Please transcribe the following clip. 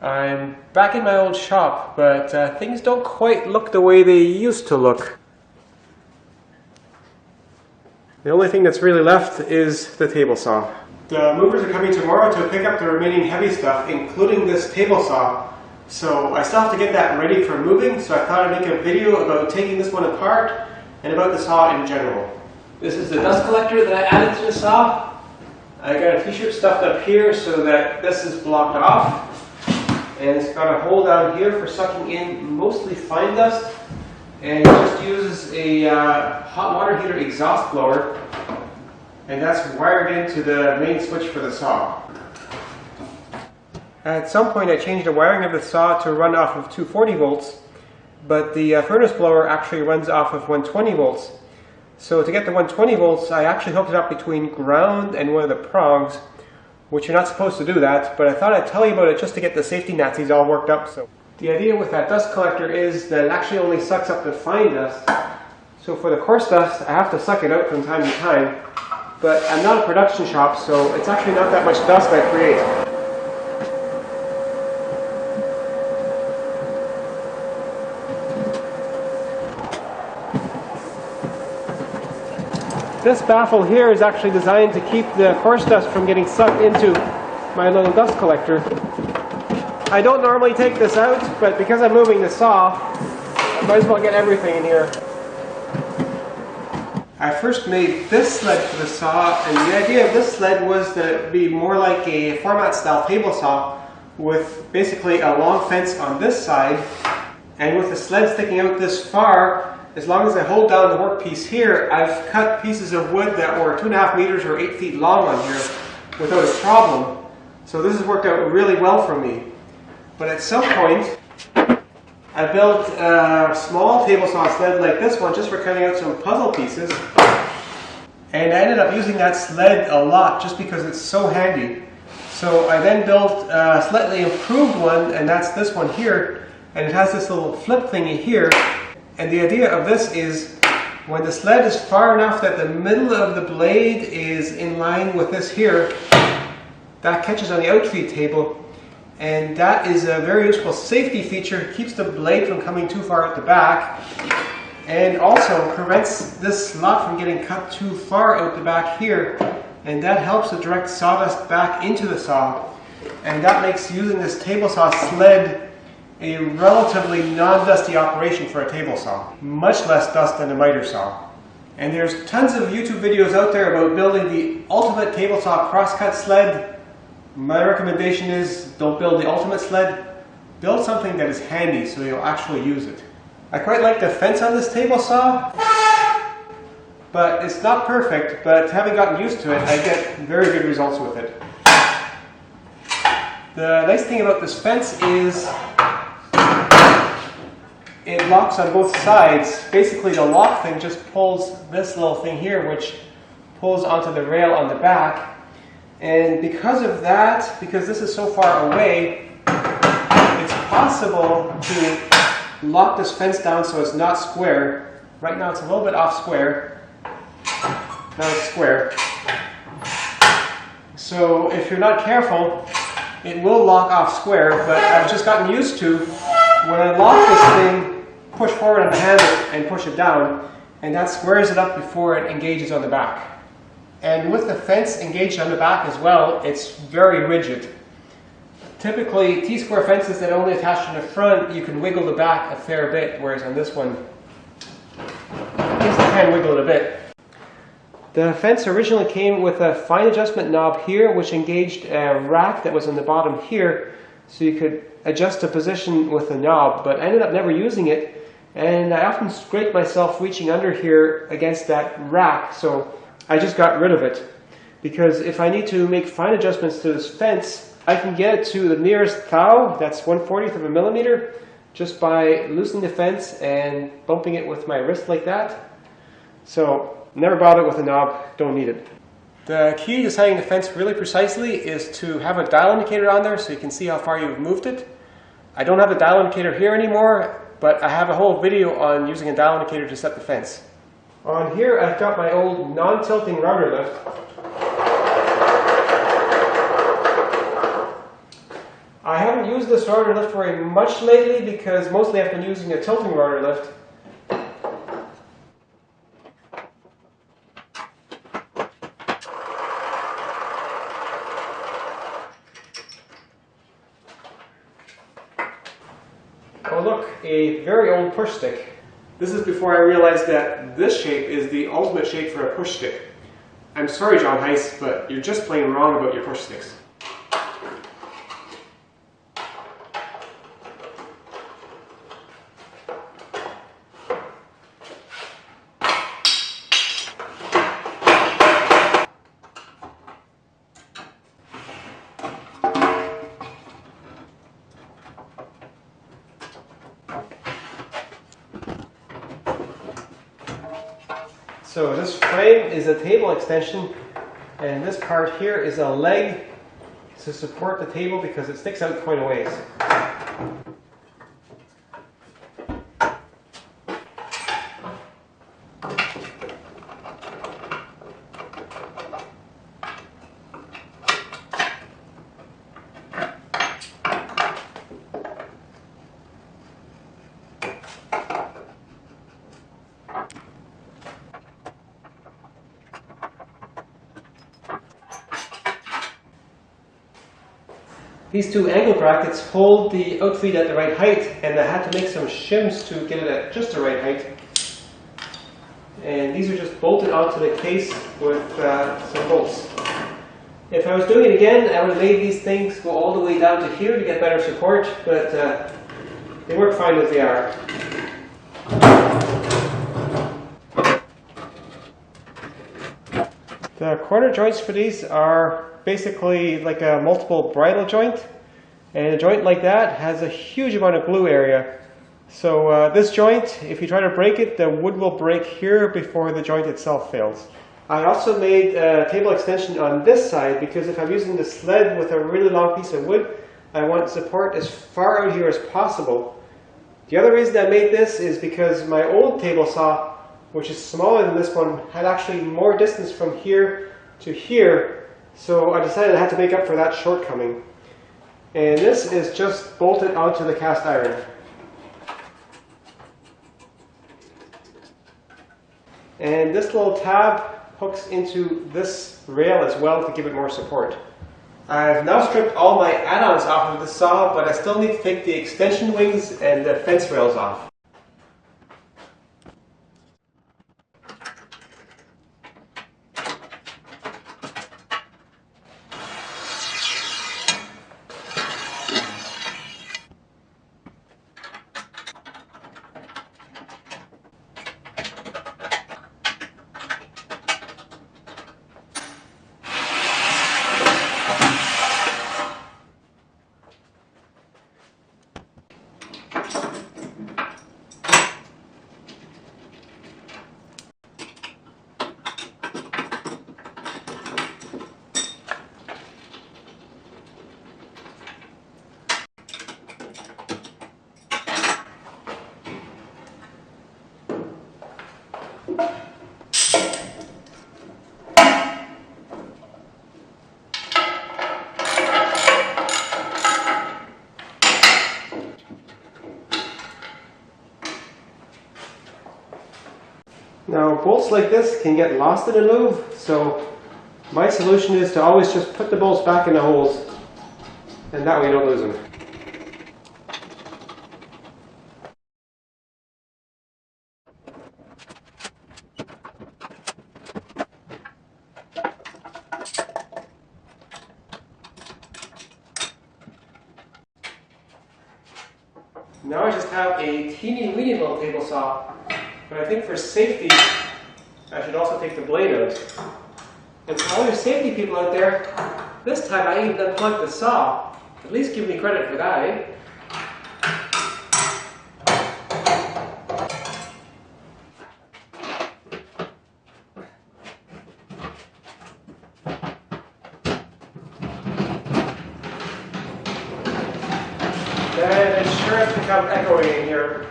I'm back in my old shop, but things don't quite look the way they used to look. The only thing that's really left is the table saw. The movers are coming tomorrow to pick up the remaining heavy stuff, including this table saw. So I still have to get that ready for moving, so I thought I'd make a video about taking this one apart and about the saw in general. This is the dust collector that I added to the saw. I got a t-shirt stuffed up here so that this is blocked off. And it's got a hole down here for sucking in mostly fine dust. And it just uses a hot water heater exhaust blower. And that's wired into the main switch for the saw. At some point I changed the wiring of the saw to run off of 240 volts. But the furnace blower actually runs off of 120 volts. So to get the 120 volts, I actually hooked it up between ground and one of the prongs, which you're not supposed to do that, but I thought I'd tell you about it just to get the safety Nazis all worked up. So the idea with that dust collector is that it actually only sucks up the fine dust. So for the coarse dust, I have to suck it out from time to time, but I'm not a production shop, so it's actually not that much dust I create. This baffle here is actually designed to keep the coarse dust from getting sucked into my little dust collector. I don't normally take this out, but because I'm moving the saw, I might as well get everything in here. I first made this sled for the saw, and the idea of this sled was that it would be more like a format style table saw with basically a long fence on this side, and with the sled sticking out this far. As long as I hold down the workpiece here, I've cut pieces of wood that were 2.5 meters or 8 feet long on here without a problem. So this has worked out really well for me. But at some point, I built a small table saw sled like this one just for cutting out some puzzle pieces. And I ended up using that sled a lot just because it's so handy. So I then built a slightly improved one, and that's this one here. And it has this little flip thingy here. And the idea of this is when the sled is far enough that the middle of the blade is in line with this here, that catches on the outfeed table, and that is a very useful safety feature. It keeps the blade from coming too far out the back, and also prevents this slot from getting cut too far out the back here, and that helps to direct sawdust back into the saw, and that makes using this table saw sled a relatively non-dusty operation for a table saw. Much less dust than a miter saw. And there's tons of YouTube videos out there about building the ultimate table saw crosscut sled. My recommendation is don't build the ultimate sled. Build something that is handy so you'll actually use it. I quite like the fence on this table saw, but it's not perfect, but having gotten used to it, I get very good results with it. The nice thing about this fence is it locks on both sides. Basically the lock thing just pulls this little thing here, which pulls onto the rail on the back. And because of that, because this is so far away, it's possible to lock this fence down so it's not square. Right now it's a little bit off square. Now it's square. So if you're not careful, it will lock off square, but I've just gotten used to when I lock this thing, push forward on the handle and push it down, and that squares it up before it engages on the back. And with the fence engaged on the back as well, it's very rigid. Typically, T-square fences that only attach to the front, you can wiggle the back a fair bit, whereas on this one, at least I can wiggle it a bit. The fence originally came with a fine adjustment knob here, which engaged a rack that was on the bottom here, so you could adjust the position with the knob, but I ended up never using it. And I often scrape myself reaching under here against that rack, so I just got rid of it. Because if I need to make fine adjustments to this fence, I can get it to the nearest thou, that's 1/40th of a millimeter, just by loosening the fence and bumping it with my wrist like that. So never bother with a knob, don't need it. The key to setting the fence really precisely is to have a dial indicator on there so you can see how far you've moved it. I don't have a dial indicator here anymore, but I have a whole video on using a dial indicator to set the fence. On here I've got my old non-tilting router lift. I haven't used this rotor lift very much lately because mostly I've been using a tilting rotor lift. Oh look, a very old push stick. This is before I realized that this shape is the ultimate shape for a push stick. I'm sorry, John Heiss, but you're just plain wrong about your push sticks. So this frame is a table extension, and this part here is a leg to support the table because it sticks out quite a ways. These two angle brackets hold the outfeed at the right height, and I had to make some shims to get it at just the right height. And these are just bolted onto the case with some bolts. If I was doing it again, I would have made these things go all the way down to here to get better support, but they work fine as they are. The corner joints for these are basically like a multiple bridle joint, and a joint like that has a huge amount of glue area. So this joint, if you try to break it, the wood will break here before the joint itself fails. I also made a table extension on this side because if I'm using the sled with a really long piece of wood, I want support as far out here as possible. The other reason I made this is because my old table saw, which is smaller than this one, had actually more distance from here to here. So I decided I had to make up for that shortcoming. And this is just bolted onto the cast iron. And this little tab hooks into this rail as well to give it more support. I've now stripped all my add-ons off of the saw, but I still need to take the extension wings and the fence rails off. Now bolts like this can get lost in a loop, so my solution is to always just put the bolts back in the holes, and that way you don't lose them. Now I just have a teeny weeny little table saw, but I think for safety I should also take the blade out. And for all your safety people out there, this time I even unplugged the saw. At least give me credit for that, eh? And it sure has become echoey in here.